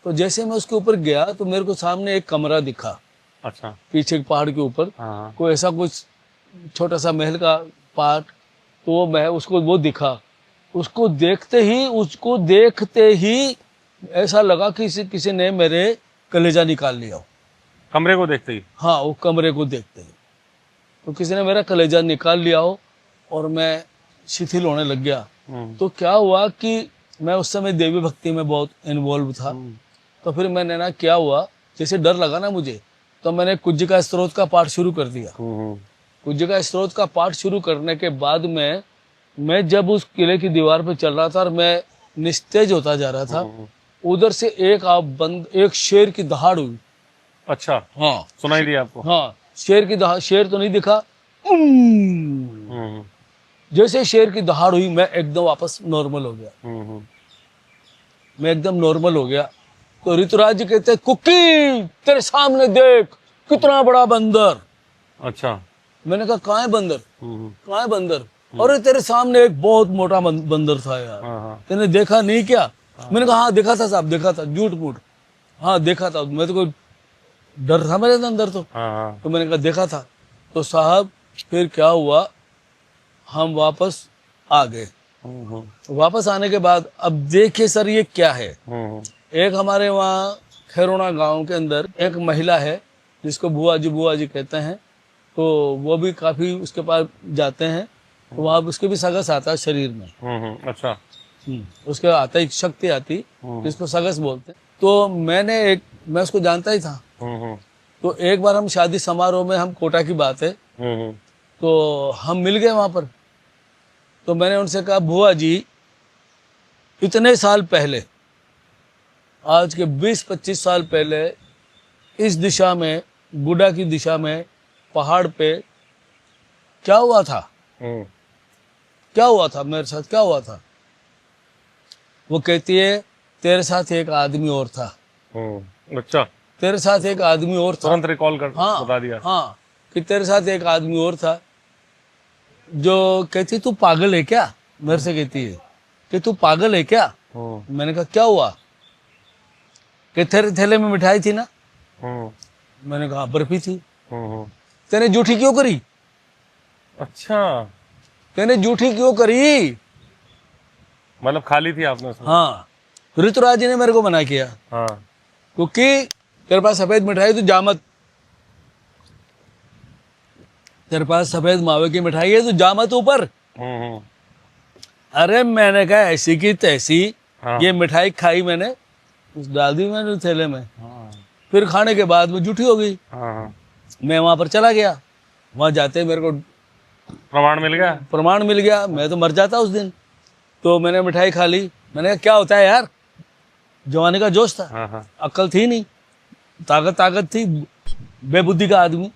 तो जैसे मैं उसके ऊपर गया तो मेरे को सामने एक कमरा दिखा। अच्छा। पीछे पहाड़ के ऊपर कोई ऐसा कुछ छोटा सा महल का पार्ट, तो वो मैं उसको वो दिखा। उसको देखते ही ऐसा लगा कि किसी ने मेरे कलेजा निकाल लिया हो। कमरे को देखते ही? हाँ, वो कमरे को देखते ही तो किसी ने मेरा कलेजा निकाल लिया हो और मैं शिथिल होने लग गया। तो क्या हुआ कि मैं उस समय देवी भक्ति में बहुत इन्वॉल्व था। तो फिर मैंने ना, क्या हुआ, जैसे डर लगा ना मुझे, तो मैंने कुज्ज का स्त्रोत का पाठ शुरू कर दिया। कुज्ज का स्त्रोत का पाठ शुरू करने के बाद में मैं जब उस किले की दीवार पे चल रहा था और मैं निस्तेज होता जा रहा था, उधर से एक शेर की दहाड़ हुई। अच्छा। हाँ, सुनाई दिया आपको? हाँ, शेर की दहाड़, शेर तो नहीं दिखा। जैसे शेर की दहाड़ हुई, मैं एकदम वापस नॉर्मल हो गया। मैं एकदम नॉर्मल हो गया। तो ऋतुराज जी कहते, कुकी तेरे सामने देख कितना बड़ा बंदर। अच्छा। मैंने कहा कहाँ है बंदर, कहाँ है बंदर? अरे तेरे सामने एक बहुत मोटा बंदर था यार, तूने देखा नहीं क्या? मैंने कहा हाँ देखा था साहब, देखा था, झूठ मूठ, हाँ देखा था। मैं तो कोई डर था मेरे अंदर तो मैंने कहा देखा था। तो साहब फिर क्या हुआ, हम वापस आ गए। वापस आने के बाद अब देखिए सर ये क्या है। एक हमारे वहाँ खैरोना गांव के अंदर एक महिला है जिसको बुआ जी कहते हैं। तो वो भी काफी उसके पास जाते हैं, तो वहाँ उसके भी सगस आता है शरीर में। अच्छा। उसके आता ही शक्ति आती, जिसको सगस बोलते हैं। तो मैं उसको जानता ही था। तो एक बार हम शादी समारोह में, हम कोटा की बात है, तो हम मिल गए वहां पर। तो मैंने उनसे कहा बुआ जी इतने साल पहले, आज के 20-25 साल पहले, इस दिशा में, गुडा की दिशा में, पहाड़ पे क्या हुआ था? क्या हुआ था मेरे साथ, क्या हुआ था? वो कहती है तेरे साथ एक आदमी और था। अच्छा। तेरे साथ एक आदमी और था। तुरंत रिकॉल कर हाँ, बता दिया। हाँ, कि तेरे साथ एक आदमी और था। जो कहती तू पागल है क्या, मेरे से कहती है कि तू पागल है क्या? मैंने कहा क्या हुआ? कि तेरे थैले में मिठाई थी ना? मैंने कहा बर्फी थी। तेने जूठी क्यों करी? अच्छा। तेने जूठी क्यों करी? मतलब खाली थी आपने उसमें? हाँ, ऋतुराज जी ने मेरे को मना किया। हाँ। क्योंकि तेरे पास सफेद मिठाई तो जामत, तेरे पास सफेद मावे की मिठाई है तो जामत ऊपर। अरे मैंने कहा ऐसी की तैसी। हाँ। ये मिठाई खाई मैंने, डाल दी मैंने थैले में। फिर खाने के बाद वो जूठी हो गई। मैं वहां पर चला गया। वहां जाते मेरे को प्रमाण मिल गया? प्रमाण मिल गया, मैं तो मर जाता उस दिन। तो मैंने मिठाई खा ली। मैंने कहा क्या होता है यार, जवानी का जोश था, अक्ल थी नहीं, ताकत थी, बेबुद्धि का आदमी।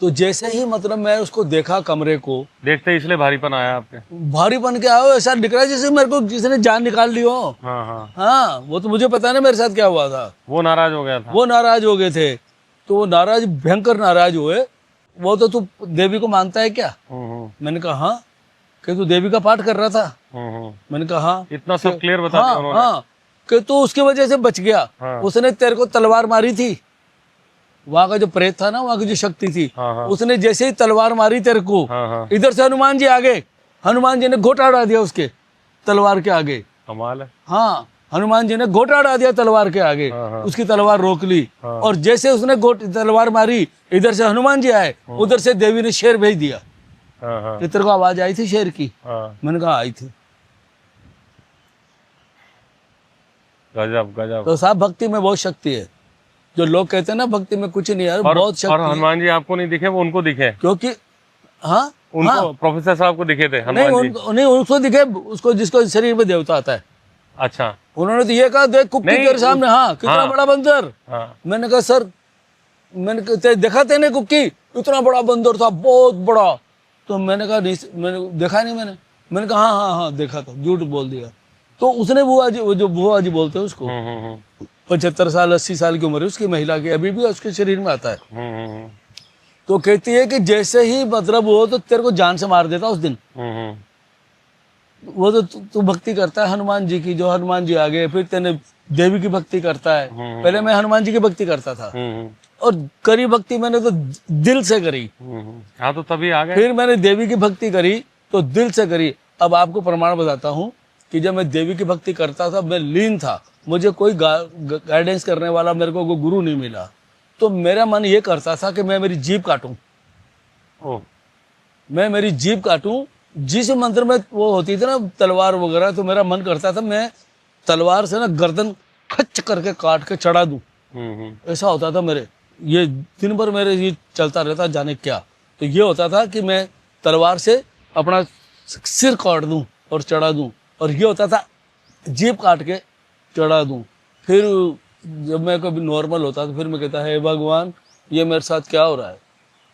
तो जैसे ही मतलब मैं उसको देखा, कमरे को देखते ही इसलिए भारीपन आया आपके? भारीपन क्या हो, ऐसा दिख रहा है जैसे मेरे को किसी ने जान निकाल ली हो। हाँ, वो तो मुझे पता है ना मेरे साथ क्या हुआ था। वो नाराज हो गया था? वो नाराज हो गए थे। तो वो नाराज, भयंकर नाराज हुए। वो तो तू देवी को मानता है क्या? मैंने कहा हाँ। कि तू देवी का पाठ कर रहा था? मैंने कहा हाँ। इतना सब क्लियर बता दिया उन्होंने? हाँ। कि तू उसकी वजह से बच गया। हाँ। उसने तेरे को तलवार मारी थी, वहां का जो प्रेत था ना, वहां की जो शक्ति थी, हाँ, हाँ। उसने जैसे ही तलवार मारी तेरे को, हाँ, हाँ। इधर से हनुमान जी आ गए, हनुमान जी ने घोटा उड़ा दिया उसके तलवार के आगे। कमाल है। हाँ, हनुमान जी ने घोटा उड़ा दिया तलवार के आगे। हाँ, हाँ। उसकी तलवार रोक ली। हाँ। और जैसे उसने तलवार मारी, इधर से हनुमान जी आए, उधर से देवी ने शेर भेज दिया। हाँ, हाँ, कि तेरे को आवाज आई थी शेर की? हाँ। मैंने कहा आई थी। गजब गजब। तो साहब भक्ति में बहुत शक्ति है। जो लोग कहते हैं ना भक्ति में कुछ नहीं है, और बहुत शक्ति और है। हनुमान जी आपको नहीं दिखे, वो उनको दिखे? क्योंकि हाँ, उनको हाँ, प्रोफेसर साहब को दिखे थे नहीं हनुमान जी? नहीं उसको दिखे, उसको जिसको शरीर में देवता आता है। अच्छा। उन्होंने तो ये कहा, देख कुक्की नहीं, तेरे सामने, हाँ कितना हाँ। बड़ा बंदर। हाँ। मैंने कहा सर, देखा तेने कुक्की? इतना बड़ा बंदर था, बहुत बड़ा। तो मैंने कहा नहीं, मैंने देखा नहीं। मैंने कहा हाँ हाँ हाँ देखा था, झूठ बोल दिया। तो उसने बुआ जी, वो जो बुआ जी बोलते हैं उसको, 75 साल 80 साल की उम्र है उसकी, महिला की, अभी भी उसके शरीर में आता है। तो कहती है कि जैसे ही मतलब वो तो तेरे को जान से मार देता उस दिन। वो तो तू भक्ति करता है हनुमान जी की, जो हनुमान जी आ गए, फिर तेने देवी की भक्ति करता है। पहले मैं हनुमान जी की भक्ति करता था, और करी भक्ति मैंने तो दिल से करी। हाँ, तो तभी आ गए। फिर मैंने देवी की भक्ति करी तो दिल से करी। अब आपको प्रमाण बताता हूँ कि जब मैं देवी की भक्ति करता था, मैं लीन था, मुझे कोई गाइडेंस करने वाला, मेरे को कोई गुरु नहीं मिला। तो मेरा मन ये करता था कि मैं मेरी जीभ काटूं, मैं मेरी जीभ काटूं। जिस मंत्र में वो होती थी ना तलवार वगैरह, तो मेरा मन करता था मैं तलवार से ना गर्दन खच करके काट के चढ़ा दूं। ऐसा होता था मेरे, ये दिन भर मेरे ये चलता रहता, जाने क्या। तो ये होता था कि मैं तलवार से अपना सिर काट दूं और चढ़ा दूं, और ये होता था जीभ काट के चढ़ा दूं। फिर जब मैं कभी नॉर्मल होता तो फिर मैं कहता, हे भगवान ये मेरे साथ क्या हो रहा है,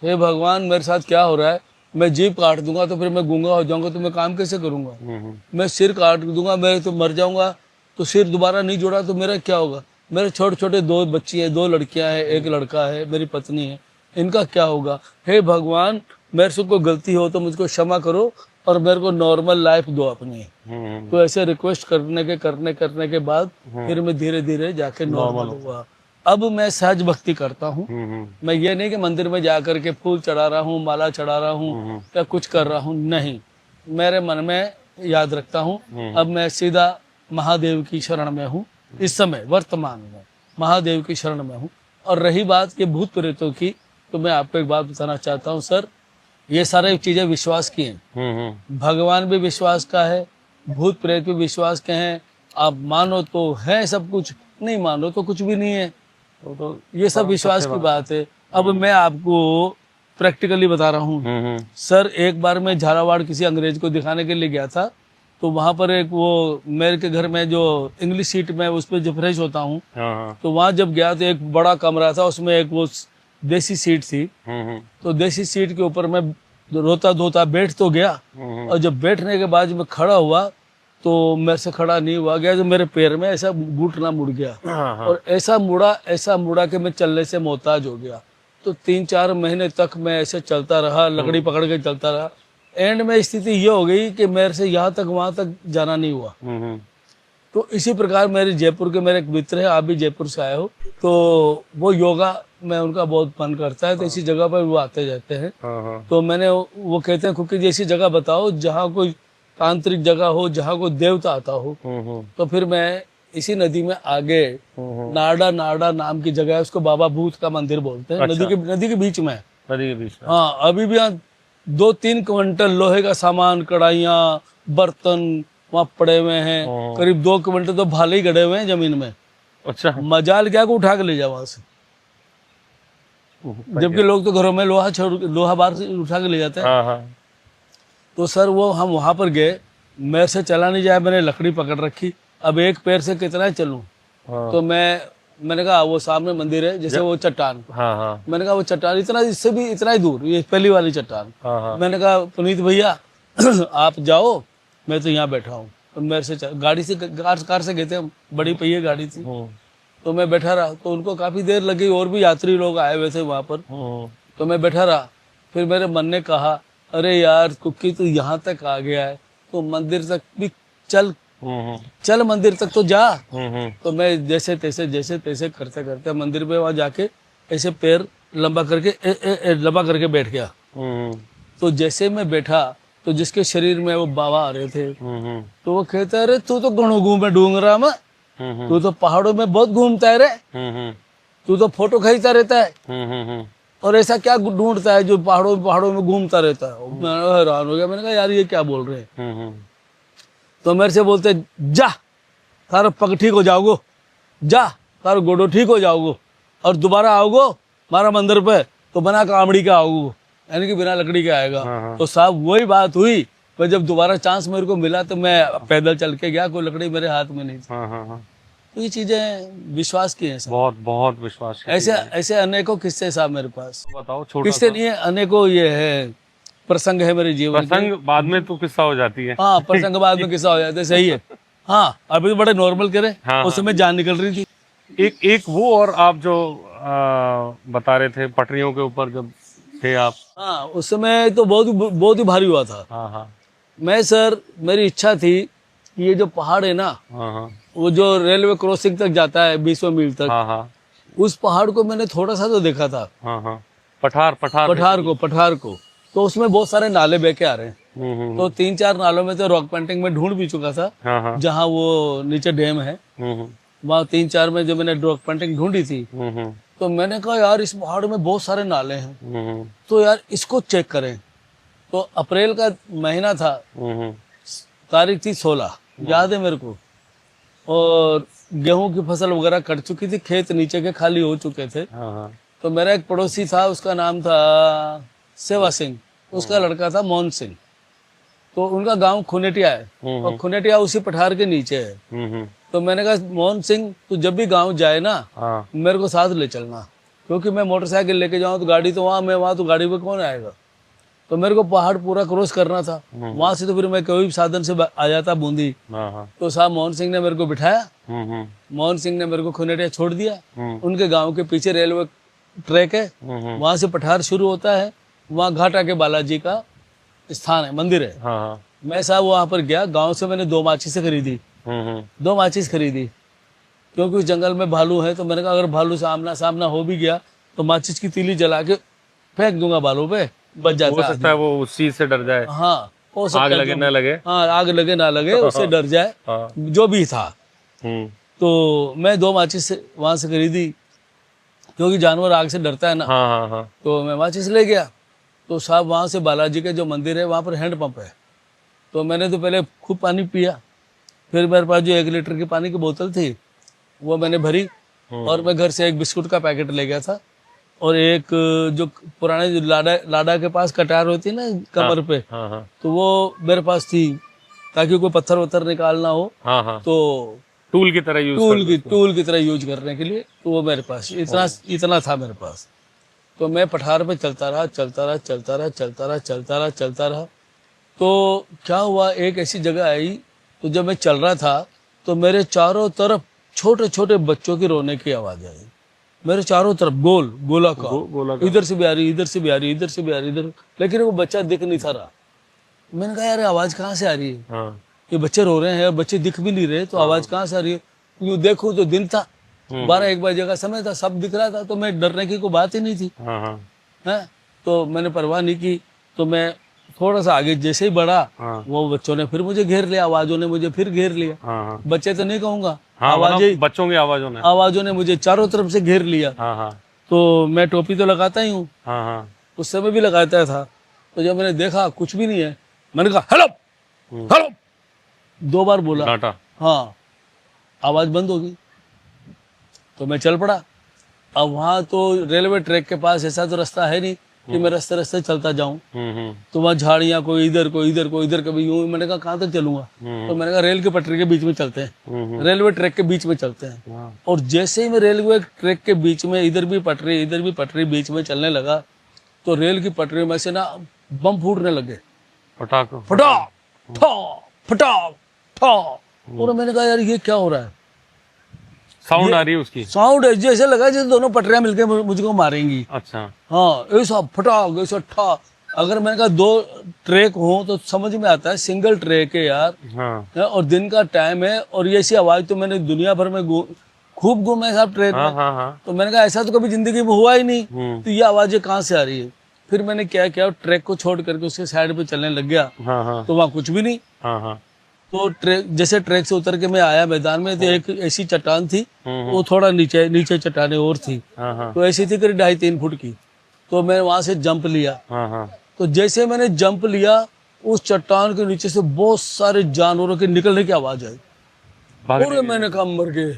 हे भगवान मेरे साथ क्या हो रहा है। मैं जीभ काट दूंगा तो फिर मैं गूंगा हो जाऊंगा, तो मैं काम कैसे करूंगा। मैं सिर काट दूंगा, मैं तो मर जाऊंगा, तो सिर दोबारा नहीं जोड़ा तो मेरा क्या होगा। मेरे छोटे छोटे 2 बच्ची हैं, 2 लड़कियां हैं, 1 लड़का है, मेरी पत्नी है, इनका क्या होगा। हे भगवान मेरे से कोई गलती हो तो मुझको क्षमा करो और मेरे को नॉर्मल लाइफ दो अपनी। तो ऐसे रिक्वेस्ट करने के बाद फिर मैं धीरे धीरे जाके नॉर्मल हुआ। अब मैं सहज भक्ति करता हूँ। मैं ये नहीं कि मंदिर में जाकर के फूल चढ़ा रहा हूँ, माला चढ़ा रहा हूँ या कुछ कर रहा हूँ, नहीं। मेरे मन में याद रखता हूँ, अब मैं सीधा महादेव की शरण में हूँ। इस समय वर्तमान में महादेव की शरण में हूँ। और रही बात के भूत प्रेतों की, तो मैं आपको एक बात बताना चाहता हूँ सर, ये सारे चीजें विश्वास की हैं। भगवान भी विश्वास का है, भूत प्रेत भी विश्वास के हैं। आप मानो तो है सब कुछ, नहीं मानो तो कुछ भी नहीं है। तो ये सब विश्वास की बात है। अब मैं आपको प्रैक्टिकली बता रहा हूँ सर। एक बार मैं झालावाड़ किसी अंग्रेज को दिखाने के लिए गया था, तो वहां पर एक वो मेरे के घर में जो इंग्लिश सीट में उस पर जो फ्रेश होता हूँ, तो वहां जब गया तो एक बड़ा कमरा था, उसमें एक वो देसी सीट थी। तो देसी सीट के ऊपर मैं रोता धोता बैठ तो गया, और जब बैठने के बाद मैं खड़ा हुआ तो मेरे से खड़ा नहीं हुआ गया, जो मेरे पैर में ऐसा घुटना मुड़ गया, और ऐसा मुड़ा कि मैं चलने से मोहताज हो गया। तो 3-4 महीने तक मैं ऐसे चलता रहा, लकड़ी पकड़ के चलता रहा। एंड में स्थिति ये हो गई कि मेरे से यहाँ तक वहां तक जाना नहीं हुआ। तो इसी प्रकार मेरे जयपुर के मेरे एक मित्र है, आप भी जयपुर से आए हो, तो वो योगा में उनका बहुत मन करता है, तो इसी जगह पर वो आते जाते हैं। तो मैंने, वो कहते हैं खुद की जैसी जगह बताओ जहाँ कोई तांत्रिक जगह हो, जहाँ कोई देवता आता हो। तो फिर मैं इसी नदी में आगे नाड़ा नाम की जगह है, उसको बाबा भूत का मंदिर बोलते हैं। अच्छा। नदी के बीच में। नदी के बीच में। हाँ, अभी भी 2-3 क्विंटल लोहे का सामान, कढ़ाइयाँ, बर्तन वहाँ पड़े हुए हैं। करीब 2 क्विंटल तो भाले ही गड़े हुए हैं जमीन में। अच्छा। मजाल क्या को उठा के ले जाओ वहां से, जबकि लोग तो घरों में लोहा बाहर से उठा के ले जाते हैं। तो सर वो हम वहां पर गए, मेरे से चला नहीं जाए, मैंने लकड़ी पकड़ रखी। अब एक पैर से कितना चलूं। तो मैंने कहा वो सामने मंदिर है, जैसे वो चट्टान। मैंने कहा वो चट्टान इतना, इससे भी इतना ही दूर, ये पहली वाली चट्टान। मैंने कहा पुनीत भैया आप जाओ, मैं तो यहाँ बैठा हूँ। तो मेरे से गाड़ी से कार से गए थे हम, बड़ी पहिए गाड़ी थी। तो मैं बैठा रहा, तो उनको काफी देर लगी, और भी यात्री लोग आए हुए थे वहां पर। तो मैं बैठा रहा, फिर मेरे मन ने कहा, अरे यार कुक्की तू यहाँ तक आ गया है, तो मंदिर तक भी चल चल मंदिर तक तो जा। हम्म। तो मैं जैसे तैसे करते करते मंदिर पे वहां जाके ऐसे पैर लंबा करके लंबा करके बैठ गया। तो जैसे मैं बैठा तो जिसके शरीर में वो बाबा आ रहे थे, तो वो कहता है, अरे तू तो घणो घूमे डूंगरा में, तू तो पहाड़ों में बहुत घूमता है रे, तू तो फोटो खींचता रहता है और ऐसा क्या ढूंढता है जो पहाड़ों में घूमता रहता है। मैं हैरान हो गया, मैंने कहा यार ये क्या बोल रहे हैं। तो मेरे से बोलते, जा तारो पग ठीक हो जाओगो, जा तारो गोडो ठीक हो जाओगो और दोबारा आओगो मारा मंदिर पे तो बना कामड़ी का आओगो, यानी कि बिना लकड़ी के आएगा। तो साहब वही बात हुई, पर जब दोबारा चांस मेरे को मिला तो मैं पैदल चल के गया, कोई लकड़ी मेरे हाथ में नहीं थी। तो ये चीजें विश्वास की हैं साहब। बहुत बहुत विश्वास की ऐसे चीज़ है। ऐसे अनेकों किस्से साहब मेरे पास। बताओ, छोटा किस्से सा नहीं है, अनेकों ये है प्रसंग है मेरे जीवन के। प्रसंग बाद में तो किस्सा हो जाती है। हाँ, प्रसंग बाद में किस्सा हो जाता है, सही है। हाँ, अभी तो बड़े नॉर्मल करे, हाँ, उस समय जान निकल रही थी। एक वो, और आप जो बता रहे थे पटरियों के ऊपर जब थे आप। हाँ, उस समय तो बहुत ही भारी हुआ था। हाँ हाँ मैं सर, मेरी इच्छा थी कि ये जो पहाड़ है ना, हाँ हाँ वो जो रेलवे क्रॉसिंग तक जाता है 20 मील तक, हाँ हाँ उस पहाड़ को मैंने थोड़ा सा तो देखा था। हाँ हाँ पठार पठार को तो उसमें बहुत सारे नाले बह के आ रहे हैं। हम्म। तो 3-4 नालों में तो रॉक पेंटिंग में ढूंढ भी चुका था, हाँ हाँ जहाँ वो नीचे डैम है, वहाँ 3-4 में जो मैंने रॉक पेंटिंग ढूंढी थी। तो मैंने कहा यार इस पहाड़ में बहुत सारे नाले हैं, तो यार इसको चेक करें। तो अप्रैल का महीना था, तारीख थी 16, याद है मेरे को, और गेहूं की फसल वगैरह कट चुकी थी, खेत नीचे के खाली हो चुके थे। तो मेरा एक पड़ोसी था, उसका नाम था सेवा सिंह, उसका लड़का था मोहन सिंह। तो उनका गांव खुनेटिया है और खुनेटिया उसी पठार के नीचे है। तो मैंने कहा मोहन सिंह, तू जब भी गांव जाए ना, मेरे को साथ ले चलना, क्योंकि मैं मोटरसाइकिल लेके जाऊं तो गाड़ी तो वहां, मैं वहां तो गाड़ी पे कौन आएगा। तो मेरे को पहाड़ पूरा क्रॉस करना था, वहां से तो फिर मैं कोई भी साधन से आ जाता बूंदी। तो साहब मोहन सिंह ने मेरे को बिठाया, मोहन सिंह ने मेरे को खुनेटिया छोड़ दिया। उनके गांव के पीछे रेलवे ट्रैक है, वहां से पठार शुरू होता है, वहाँ घाटा के बालाजी का स्थान है, मंदिर है। मैं साहब वहां पर गया, गांव से मैंने 2 माचिस खरीदी, 2 माचिस खरीदी, क्योंकि उस जंगल में भालू है। तो मैंने कहा अगर भालू सामना सामना हो भी गया तो माचिस की तीली जला के फेंक दूंगा भालू पे, बच जाता हो सकता है वो उस चीज से डर जाए। हाँ, हो सकता आग है, लगे ना लगे। हाँ, आग लगे ना लगे, उससे डर जाए, जो भी था। तो मैं 2 माचिस वहां से खरीदी, क्योंकि जानवर आग से डरता है ना। तो मैं माचिस ले गया। तो साहब वहाँ से बालाजी के जो मंदिर है वहाँ पर हैंडपंप है। तो मैंने तो पहले खूब पानी पिया, फिर मेरे पास जो 1 लीटर की पानी की बोतल थी वो मैंने भरी, और मैं घर से एक बिस्कुट का पैकेट ले गया था, और एक जो पुराने जो लाडा के पास कटार होती है ना कमर पे, तो वो मेरे पास थी, ताकि कोई पत्थर वत्थर निकालना हो तो टूल की तरह यूज करने के लिए। तो वो मेरे पास इतना था मेरे पास। तो मैं पठार पे चलता रहा। तो क्या हुआ, एक ऐसी जगह आई, तो जब मैं चल रहा था तो मेरे चारों तरफ छोटे छोटे बच्चों की रोने की आवाज आई, मेरे चारों तरफ गोलाकार, इधर से भी आ रही, इधर से भी आ रही, इधर से भी आ रही, इधर, लेकिन वो बच्चा दिख नहीं था रहा। मैंने कहा यार आवाज कहाँ से आ रही है, ये बच्चे रो रहे हैं, बच्चे दिख भी नहीं रहे, तो आवाज कहाँ से आ रही है। यूं देखूं तो दिन था, 12-1 बजे का समय था, सब दिख रहा था, तो मैं डरने की कोई बात ही नहीं थी। है, तो मैंने परवाह नहीं की। तो मैं थोड़ा सा आगे जैसे ही बढ़ा, वो बच्चों ने फिर मुझे घेर लिया, आवाजों ने मुझे फिर घेर लिया। बच्चे तो नहीं कहूंगा, बच्चों की आवाजों ने मुझे चारों तरफ से घेर लिया। तो मैं टोपी तो लगाता ही हूँ, उस समय भी लगाता था। तो जब मैंने देखा कुछ भी नहीं है, मैंने कहा हेलो हेलो 2 बार बोला, हाँ, आवाज बंद होगी। तो मैं चल पड़ा। अब वहाँ तो रेलवे ट्रैक के पास ऐसा तो रास्ता है नहीं कि मैं रास्ते चलता जाऊं। तो वहाँ झाड़ियाँ, कोई इधर कोई इधर कोई इधर, कभी यूं। मैंने कहा कहाँ तक चलूंगा, तो मैंने कहा रेल की पटरी के बीच में चलते हैं, रेलवे ट्रैक के बीच में चलते हैं। और जैसे ही मैं रेलवे ट्रैक के बीच में, इधर भी पटरी बीच में चलने लगा, तो रेल की पटरी में से ना बम फूटने लगे, फटा। और मैंने कहा यार ये क्या हो रहा है, साउंड आ रही है उसकी, साउंड है, जैसे लगा जैसे दोनों पटरियां मिलके मुझको मारेंगी। अच्छा, हाँ, ऐसा फटाक, ऐसा ठा। अगर मैंने कहा 2 ट्रैक हो तो समझ में आता है, सिंगल ट्रैक है यार। हाँ और दिन का टाइम है और ये ऐसी आवाज तो मैंने दुनिया भर में खूब घूमे साहब ट्रेन हाँ में। हाँ हाँ। तो मैंने कहा ऐसा तो कभी जिंदगी में हुआ ही नहीं, हम्म। तो ये आवाजें कहाँ से आ रही है। फिर मैंने क्या किया, ट्रैक को छोड़ करके उसके साइड पे चलने लग गया, हाँ हाँ तो वहाँ कुछ भी नहीं। हाँ हाँ। तो ट्रैक जैसे ट्रैक से उतर के मैं आया मैदान में, तो एक ऐसी चट्टान थी, हम्म। वो थोड़ा नीचे नीचे चट्टाने और थी, हाँ हाँ तो ऐसी थी करीब 2.5-3 फुट की। तो मैं वहां से जंप लिया। हाँ हाँ। तो जैसे मैंने जंप लिया, उस चट्टान के नीचे से बहुत सारे जानवरों के निकलने की आवाज आई। भागने और की- मैंने कहा मर गए,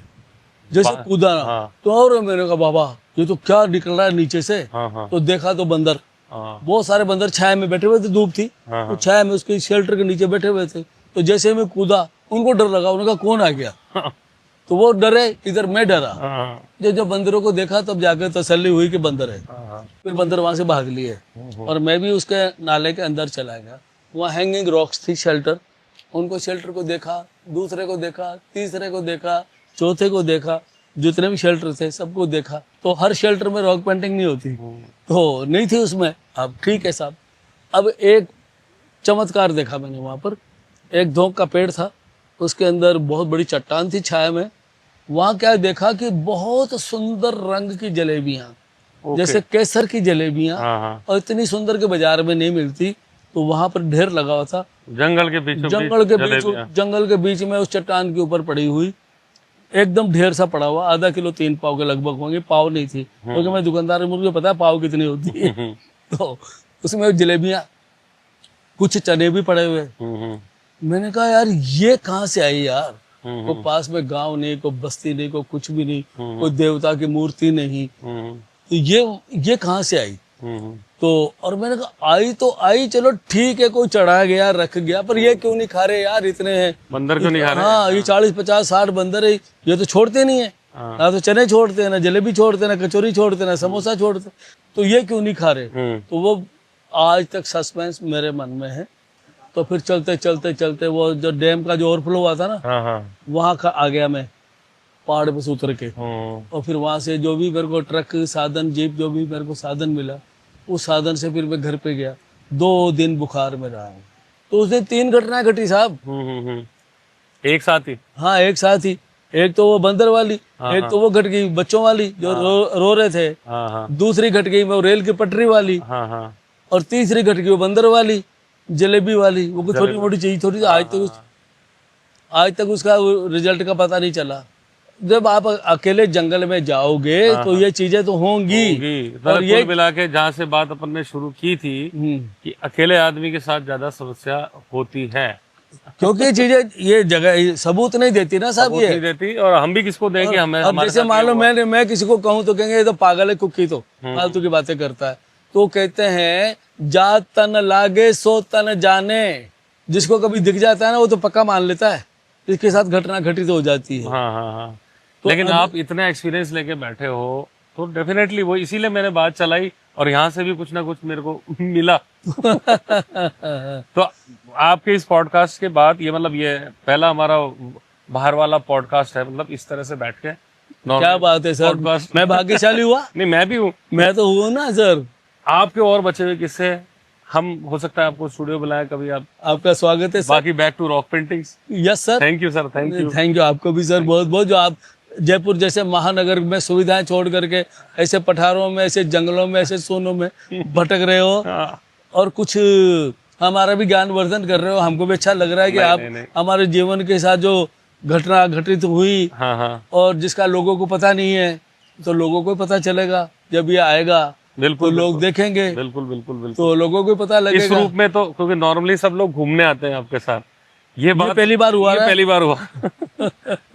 जैसे कूदा ना। हाँ तो और मैंने कहा बाबा ये तो क्या निकल रहा है नीचे से। हाँ हाँ तो देखा तो बंदर, हाँ बहुत सारे बंदर छाया में बैठे हुए थे, धूप थी, हाँ तो छाया में उसके शेल्टर के नीचे बैठे हुए थे। तो जैसे मैं कूदा, उनको डर लगा, उन्होंने कहा कौन आ गया। हाँ तो वो डरे, इधर मैं डरा। हाँ जब बंदरों को देखा तब जाकर तसल्ली हुई कि बंदर है। हाँ। फिर बंदर वहां से भाग लिए और मैं भी उसके नाले के अंदर चला गया। वहाँ हैंगिंग रॉक्स थी, शेल्टर, उनको शेल्टर को देखा, दूसरे को देखा, तीसरे को देखा, चौथे को देखा, जितने भी शेल्टर थे सबको देखा। तो हर शेल्टर में रॉक पेंटिंग नहीं होती, तो नहीं थी उसमें। अब ठीक है साहब, अब एक चमत्कार देखा मैंने वहां पर। एक धोक का पेड़ था, उसके अंदर बहुत बड़ी चट्टान थी छाया में। वहां क्या देखा कि बहुत सुंदर रंग की जलेबियां, ओके। जैसे केसर की जलेबियां, हाँ हाँ। और इतनी सुंदर के बाजार में नहीं मिलती। तो वहां पर ढेर लगा हुआ था, जंगल के बीचों बीच जलेबियां। जंगल के बीच में उस चट्टान के ऊपर पड़ी हुई, एकदम ढेर सा पड़ा हुआ, आधा किलो 3 पाव के लगभग होंगे, पाव नहीं थी क्योंकि मैं दुकानदार हूं, मुझे पता है पाव कितनी होती है। तो उसमें जलेबियां, कुछ चने भी पड़े हुए। मैंने कहा यार ये कहाँ से आई यार। कोई पास में गांव नहीं, कोई बस्ती नहीं, कोई कुछ भी नहीं, कोई देवता की मूर्ति नहीं, तो ये कहाँ से आई। तो और मैंने कहा आई तो आई, चलो ठीक है, कोई चढ़ा गया रख गया, पर ये क्यों नहीं खा रहे यार, इतने हैं बंदर क्यों नहीं खा रहे। हाँ ये 40-50-60 बंदर है, ये तो छोड़ते नहीं है, हाँ। ना तो चने छोड़ते हैं, ना जलेबी छोड़ते हैं, ना कचौरी छोड़ते हैं, ना समोसा छोड़ते हैं, तो ये क्यों नहीं खा रहे। तो वो आज तक सस्पेंस मेरे मन में है। तो फिर चलते चलते चलते वो जो डैम का जो ओवरफ्लो हुआ था ना, हाँ हाँ। वहां का आ गया मैं, पहाड़ पे से उतर के। और फिर वहां से जो भी मेरे को ट्रक साधन जीप जो भी मेरे को साधन मिला, उस साधन से फिर मैं घर पे गया। 2 दिन बुखार में रहा हूँ। तो उस दिन 3 घटनाएं घटी साहब, एक साथ ही। हाँ एक साथ ही। एक तो वो बंदर वाली, एक तो वो घट गई बच्चों वाली जो रो रहे थे, हाँ हाँ दूसरी घट गई वो रेल की पटरी वाली, हाँ हाँ। और तीसरी घट गई वो बंदर वाली, जलेबी वाली। वो कोई छोटी मोटी चीज थोड़ी, आज तक उसका रिजल्ट का पता नहीं चला। जब आप अकेले जंगल में जाओगे तो ये चीजें तो होंगी। और ये मिला के जहाँ से बात अपन ने शुरू की थी कि अकेले आदमी के साथ ज्यादा समस्या होती है, क्योंकि ये चीजें ये जगह सबूत नहीं देती ना साहब, ये नहीं देती। और हम भी किसको देंगे, हमें अब जैसे मान लो मैं किसी को कहूँ तो कहेंगे ये तो पागल है, कुकी तो फालतू की बातें करता है। तो कहते हैं जा तन लागे सो तन जाने, जिसको कभी दिख जाता है ना वो तो पक्का मान लेता है, इसके साथ घटना घटित हो जाती है। हाँ हाँ हाँ। तो लेकिन आप इतना एक्सपीरियंस लेके बैठे हो तो डेफिनेटली वो, इसीलिए मैंने बात चलाई और यहाँ से भी कुछ ना कुछ मेरे को मिला। तो आपके इस पॉडकास्ट के बाद ये मतलब ये पहला हमारा बाहर वाला पॉडकास्ट है, मतलब इस तरह से बैठ के। क्या बात है सर, मैं भाग्यशाली हुआ। नहीं मैं भी हूँ, मैं तो हूँ ना सर। आपके और बचे हुए किस्से हम, हो सकता है आपको स्टूडियो बुलाया कभी, आप आपका स्वागत है सर। बाकी back to rock paintings. Yes sir, thank you sir, thank you. Thank you आपको भी सर, बहुत बहुत। जो आप जयपुर जैसे महानगर में सुविधाएं छोड़ करके ऐसे पठारों में, ऐसे जंगलों में, ऐसे सोनों में भटक रहे हो और कुछ हमारा भी ज्ञान वर्धन कर रहे हो, हमको भी अच्छा लग रहा है कि आप हमारे जीवन के साथ जो घटना घटित हुई और जिसका लोगों को पता नहीं है, तो लोगों को पता चलेगा जब ये आएगा। बिल्कुल, तो लोग देखेंगे, बिल्कुल बिल्कुल बिल्कुल, तो लोगों को पता लगेगा इस रूप में। तो क्योंकि नॉर्मली सब लोग घूमने आते हैं आपके साथ, ये बात पहली बार हुआ, पहली बार हुआ।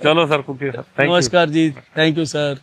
चलो सर, कुकी सर, नमस्कार जी, थैंक यू सर।